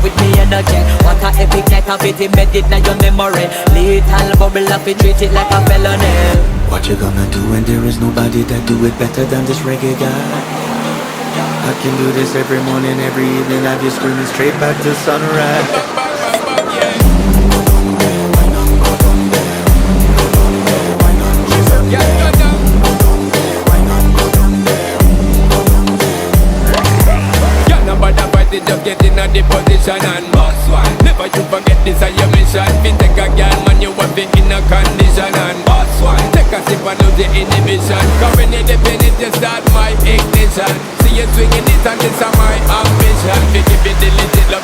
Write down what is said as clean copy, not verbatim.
with me energy. What a epic night of it embedded in your memory. Lethal bubble up, it treat it like a felony. What you gonna do when there is nobody that do it better than this reggae guy? I can do this every morning, every evening. I just screaming straight back to sunrise. Just get in a the position and boss one. Never you forget this is your mission. Fi take a girl man, you want be in a condition and boss one. Take a sip and lose the inhibition. Come when you dip in it, you start my ignition. See you swinging it and this is my ambition. Fi give it the legit love.